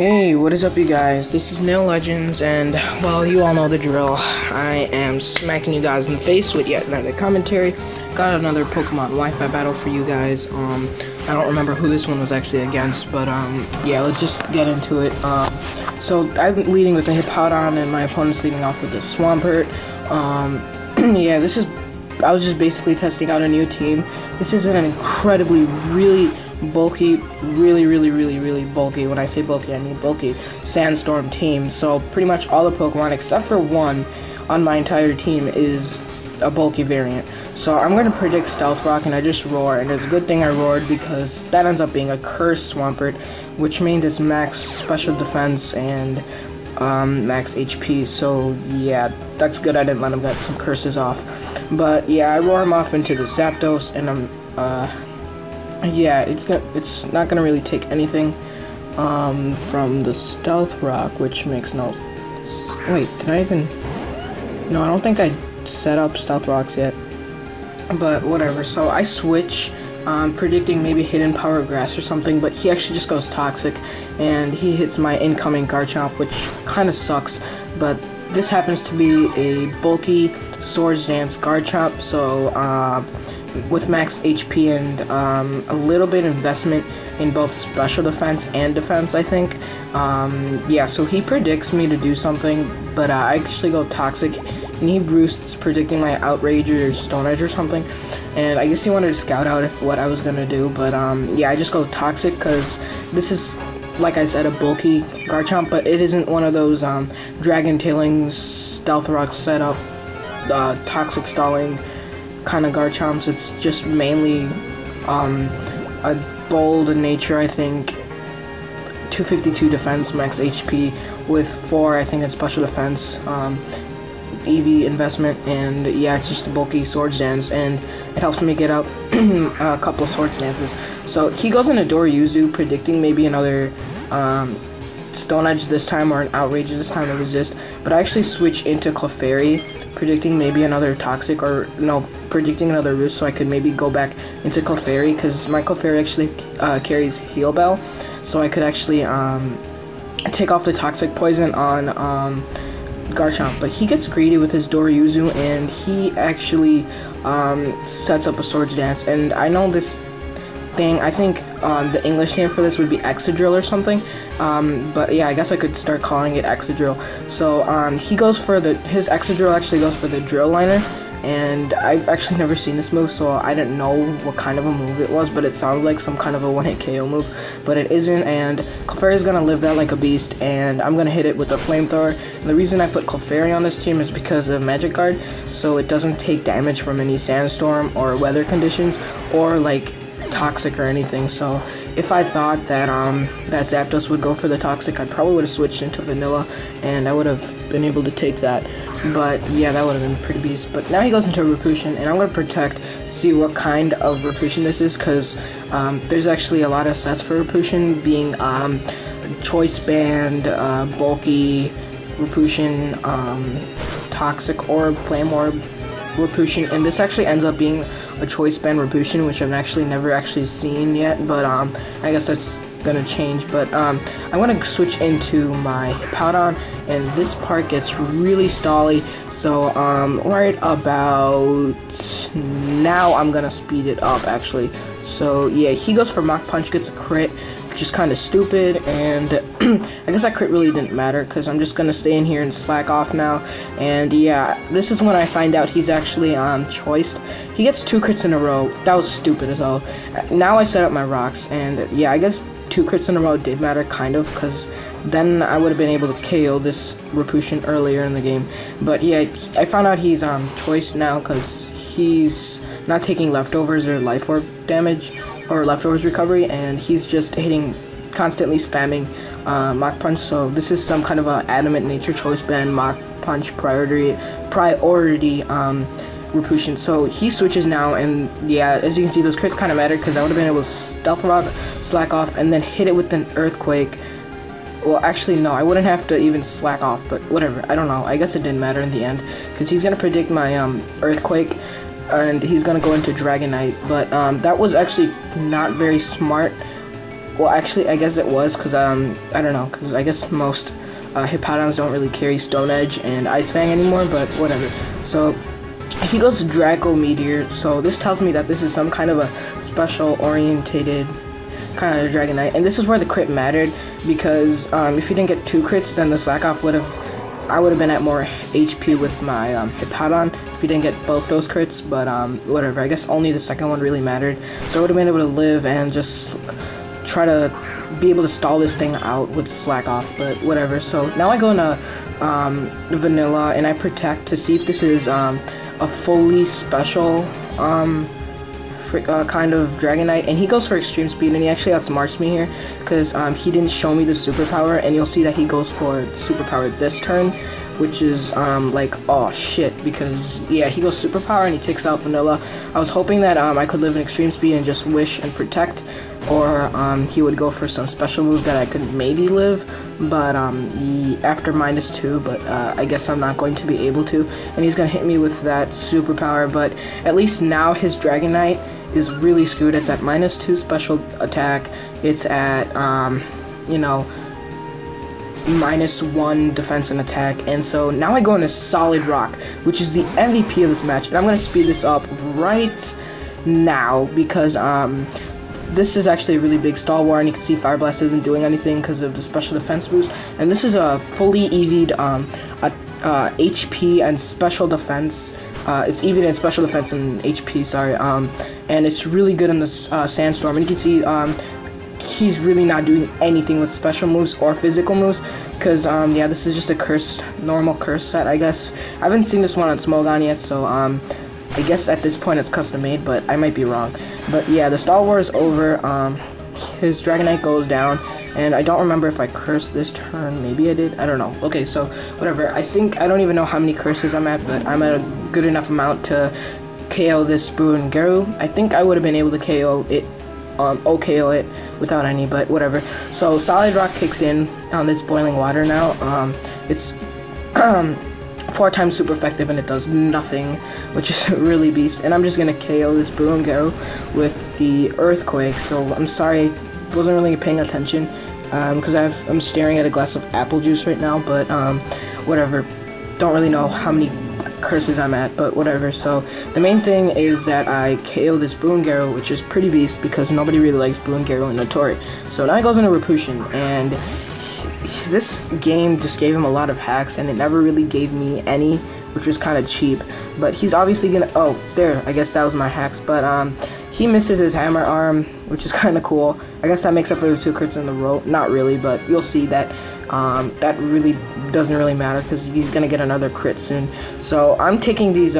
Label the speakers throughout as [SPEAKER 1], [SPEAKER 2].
[SPEAKER 1] Hey, what is up, you guys? This is NailLegends, and, well, you all know the drill. I am smacking you guys in the face with yet another commentary. Got another Pokemon Wi-Fi battle for you guys. I don't remember who this one was actually against, but, yeah, let's just get into it. So, I'm leading with a Hippowdon, and my opponent's leading off with a Swampert. Yeah, I was just basically testing out a new team. This is an incredibly, really bulky, really bulky. When I say bulky, I mean bulky sandstorm team. So pretty much all the Pokemon except for one on my entire team is a bulky variant. So I'm gonna predict Stealth Rock, and I just roar, and it's a good thing I roared because that ends up being a cursed Swampert, which means it's max special defense and max HP. So yeah, that's good. I didn't let him get some curses off. But yeah, I roar him off into the Zapdos, and yeah, it's not gonna really take anything from the Stealth Rock, which makes no. Wait, did I even? No, I don't think I set up Stealth Rocks yet. But whatever. So I switch, predicting maybe Hidden Power Grass or something, but he actually just goes Toxic, and he hits my incoming Garchomp, which kind of sucks. But this happens to be a bulky Swords Dance Garchomp, so with max HP and a little bit of investment in both special defense and defense, I think. Yeah, so he predicts me to do something, but I actually go Toxic, and he boosts predicting my Outrage or Stone Edge or something. And I guess he wanted to scout out what I was gonna do, but yeah, I just go Toxic because this is, like I said, a bulky Garchomp, but it isn't one of those Dragon Tailing Stealth Rock setup, Toxic Stalling kind of Garchomps. It's just mainly a bold in nature, I think. 252 defense, max HP with 4, I think, in special defense, EV investment, and yeah, it's just a bulky Swords Dance, and it helps me get out a couple of Swords Dances. So he goes into Doryuzu, predicting maybe another Stone Edge this time, or an Outrage this time to resist, but I actually switch into Clefairy, predicting maybe another Toxic, or no, predicting another Roost, so I could maybe go back into Clefairy, because my Clefairy actually carries Heal Bell, so I could actually take off the Toxic Poison on Garchomp. But he gets greedy with his Doryuzu, and he actually sets up a Swords Dance, and I know this thing, I think the English name for this would be Excadrill or something, but yeah, I guess I could start calling it Excadrill. So he goes for his Excadrill actually goes for the Drill Liner, and I've actually never seen this move, so I didn't know what kind of a move it was, but it sounds like some kind of a one-hit KO move, but it isn't, and Clefairy is gonna live that like a beast, and I'm gonna hit it with a Flamethrower. And the reason I put Clefairy on this team is because of Magic Guard, so it doesn't take damage from any sandstorm or weather conditions or like Toxic or anything. So if I thought that that Zapdos would go for the Toxic, I probably would have switched into Vanilla, and I would have been able to take that. But yeah, that would have been pretty beast. But now he goes into Repulsion, and I'm going to protect to see what kind of Repulsion this is, because there's actually a lot of sets for Repulsion, being Choice Band, bulky Repulsion, Toxic Orb, Flame Orb Repulsion, and this actually ends up being a Choice Band Repulsion, which I've actually never actually seen yet, but I guess that's gonna change. But I'm gonna switch into my Hippowdon, and this part gets really stally, so right about now I'm gonna speed it up actually. So yeah, he goes for Mach Punch, gets a crit, which is kind of stupid, and I guess that crit really didn't matter because I'm just gonna stay in here and slack off now. And yeah, this is when I find out he's actually choiced. He gets 2 crits in a row. That was stupid as hell. Now I set up my rocks, and yeah, I guess 2 crits in a row did matter, kind of, because then I would have been able to KO this Repulsion earlier in the game. But yeah, I found out he's choiced now because he's not taking leftovers or life orb damage or leftovers recovery, and he's just constantly spamming Mach Punch. So this is some kind of a adamant nature Choice Band Mach Punch priority Repulsion. So he switches now, and yeah, as you can see, those crits kind of matter because I would have been able to Stealth Rock, slack off, and then hit it with an Earthquake. Well, actually, no, I wouldn't have to even slack off, but whatever. I don't know. I guess it didn't matter in the end because he's gonna predict my Earthquake, and he's gonna go into Dragonite. But that was actually not very smart well, actually, I guess it was, because, I don't know, because I guess most Hippowdons don't really carry Stone Edge and Ice Fang anymore, but whatever. So he goes to Draco Meteor, so this tells me that this is some kind of a special orientated kind of Dragonite, and this is where the crit mattered, because if you didn't get 2 crits, then the slack off I would have been at more HP with my Hippowdon if you didn't get both those crits, but whatever, I guess only the second one really mattered, so I would have been able to live and just try to be able to stall this thing out with slack off, but whatever. So now I go into Vanilla and I protect to see if this is a fully special kind of Dragonite, and he goes for extreme speed, and he actually outsmarts me here because he didn't show me the superpower, and you'll see that he goes for superpower this turn, which is like, oh shit, because yeah, he goes superpower and he takes out Vanilla. I was hoping that I could live in extreme speed and just wish and protect, or he would go for some special move that I could maybe live, but after -2, but I guess I'm not going to be able to, and he's gonna hit me with that superpower. But at least now his Dragonite is really screwed. It's at -2 special attack, it's at you know, -1 defense and attack, and so now I go into Solid Rock, which is the MVP of this match, and I'm gonna speed this up right now because this is actually a really big stall war, and you can see Fire Blast isn't doing anything because of the special defense boost, and this is a fully EV'd HP and special defense. It's even in special defense and HP, sorry, and it's really good in the Sandstorm, and you can see he's really not doing anything with special moves or physical moves, because yeah, this is just a normal curse set, I guess. I haven't seen this one on Smogon yet, so I guess at this point it's custom made, but I might be wrong. But yeah, the Star War is over. His Dragonite goes down, and I don't remember if I cursed this turn. Maybe I did, I don't know. Okay, so whatever, I don't even know how many curses I'm at, but I'm at a good enough amount to KO this Spoon Garu. I think I would have been able to KO it, OKO it without any, but whatever. So Solid Rock kicks in on this Boiling Water now. It's 4 times super effective, and it does nothing, which is really beast. And I'm just gonna KO this Boon Garu with the Earthquake. So I'm sorry, I wasn't really paying attention because I'm staring at a glass of apple juice right now, but whatever. Don't really know how many curses I'm at, but whatever. So the main thing is that I KO this Boon Garu, which is pretty beast because nobody really likes Boon Garu and Notori. So now he goes into Repulsion, and this game just gave him a lot of hacks, and it never really gave me any, which was kind of cheap. But he's obviously gonna, oh, there, I guess that was my hacks. But he misses his Hammer Arm, which is kind of cool. I guess that makes up for the 2 crits in the row. Not really, but you'll see that that really doesn't really matter because he's gonna get another crit soon. So I'm taking these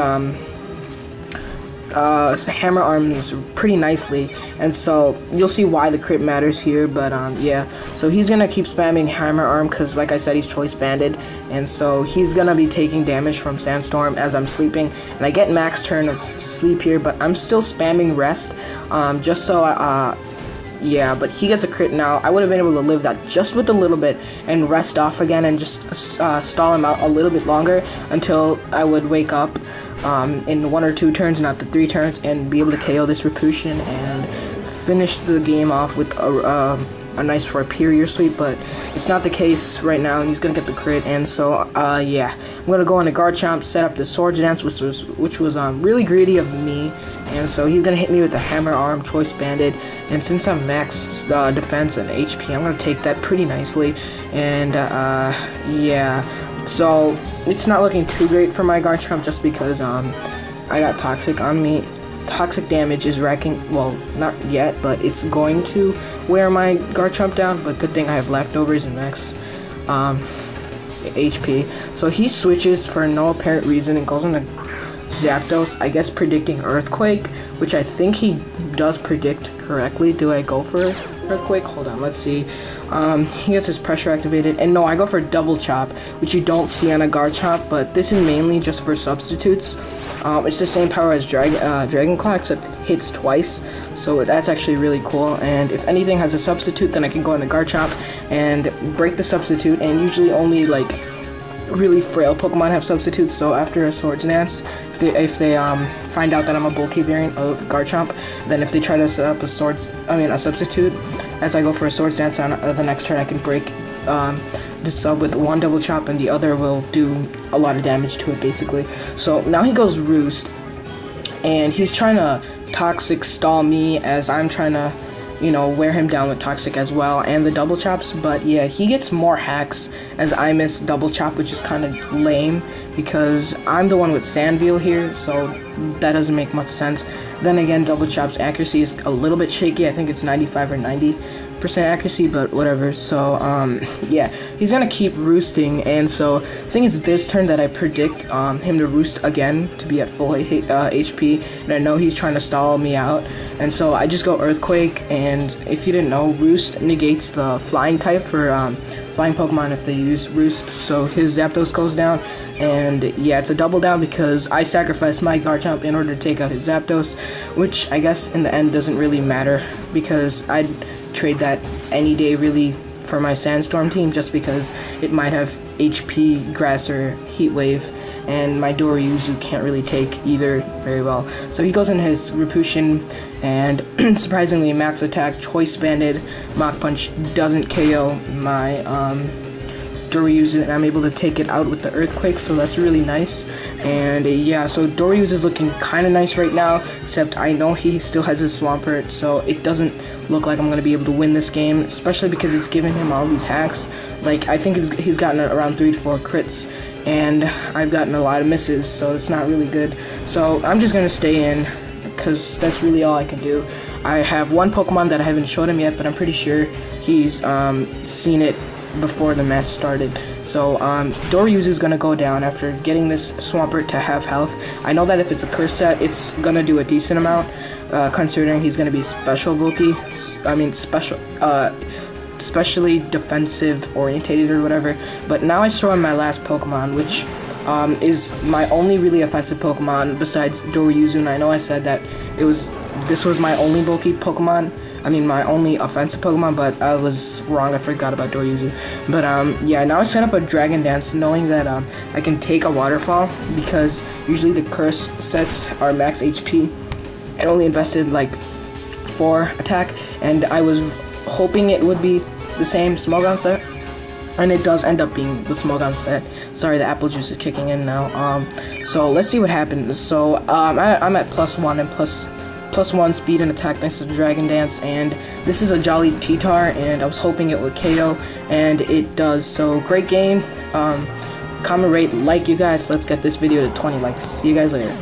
[SPEAKER 1] Hammer Arms pretty nicely, and so you'll see why the crit matters here. But yeah, so he's gonna keep spamming Hammer Arm because, like I said, he's choice banded, and so he's gonna be taking damage from Sandstorm as I'm sleeping, and I get max turn of sleep here, but I'm still spamming rest just so yeah, but he gets a crit now. I would have been able to live that just with a little bit and rest off again and just stall him out a little bit longer until I would wake up in 1 or 2 turns, not the 3 turns, and be able to KO this Repulsion and finish the game off with a nice Rhyperior sweep, but it's not the case right now, and he's gonna get the crit. And so yeah, I'm gonna go into Garchomp, set up the Swords Dance, which was really greedy of me, and so he's gonna hit me with a Hammer Arm, choice banded, and since I'm max defense and HP, I'm gonna take that pretty nicely. And yeah, so it's not looking too great for my Garchomp just because I got Toxic on me. Toxic damage is racking, well, not yet, but it's going to wear my Garchomp down, but good thing I have leftovers and max HP. So he switches for no apparent reason and goes into Zapdos, I guess predicting Earthquake, which I think he does predict correctly. Do I go for Earthquake? Hold on, let's see. He gets his pressure activated, and no, I go for Double Chop, which you don't see on a Garchomp, but this is mainly just for substitutes. It's the same power as Dragon Claw, except it hits twice, so that's actually really cool. And if anything has a substitute, then I can go into Garchomp and break the substitute, and usually only like really frail Pokemon have substitutes, so after a Swords Dance, if they find out that I'm a bulky variant of Garchomp, then if they try to set up a substitute, as I go for a Swords Dance on the next turn, I can break the sub with one Double Chop, and the other will do a lot of damage to it, basically. So now he goes Roost, and he's trying to Toxic stall me as I'm trying to, you know, wear him down with Toxic as well, and the Double Chops. But yeah, he gets more hacks as I miss Double Chop, which is kind of lame because I'm the one with Sandveil here, so that doesn't make much sense. Then again, Double Chop's accuracy is a little bit shaky. I think it's 95 or 90% accuracy, but whatever. So yeah, he's gonna keep roosting, and so I think it's this turn that I predict him to roost again to be at full HP, and I know he's trying to stall me out, and so I just go Earthquake. And if you didn't know, Roost negates the flying type for flying Pokemon if they use Roost, so his Zapdos goes down. And yeah, it's a double down because I sacrificed my Garchomp in order to take out his Zapdos, which I guess in the end doesn't really matter because I'd trade that any day really for my Sandstorm team, just because it might have HP, Grass, or Heat Wave, and my Doryuzu can't really take either very well. So he goes in his Repushin, and surprisingly, Max Attack, Choice Banded, Mach Punch doesn't KO my Doryuzu, and I'm able to take it out with the Earthquake, so that's really nice. And yeah, so Doryuzu is looking kind of nice right now, except I know he still has his Swampert, so it doesn't look like I'm going to be able to win this game, especially because it's giving him all these hacks. Like, I think he's gotten around 3 to 4 crits, and I've gotten a lot of misses, so it's not really good. So I'm just going to stay in, because that's really all I can do. I have one Pokemon that I haven't showed him yet, but I'm pretty sure he's seen it before the match started. So Doryuzu is gonna go down after getting this Swampert to half health. I know that if it's a curse set, it's gonna do a decent amount, considering he's gonna be special bulky. I mean specially defensive orientated or whatever. But now I throw in my last Pokemon, which is my only really offensive Pokemon besides Doryuzu. And I know I said that this was my only bulky Pokemon. I mean, my only offensive Pokemon, but I was wrong. I forgot about Doryuzu. But yeah, now I set up a Dragon Dance, knowing that I can take a Waterfall, because usually the curse sets are max HP, and only invested like 4 attack, and I was hoping it would be the same Smogon set, and it does end up being the Smogon set. Sorry, the apple juice is kicking in now. So let's see what happens. So I'm at +1 and +1 speed and attack thanks to the Dragon Dance, and this is a Jolly T-Tar, and I was hoping it would KO, and it does. So great game. Comment, rate, like, you guys. Let's get this video to 20 likes. See you guys later.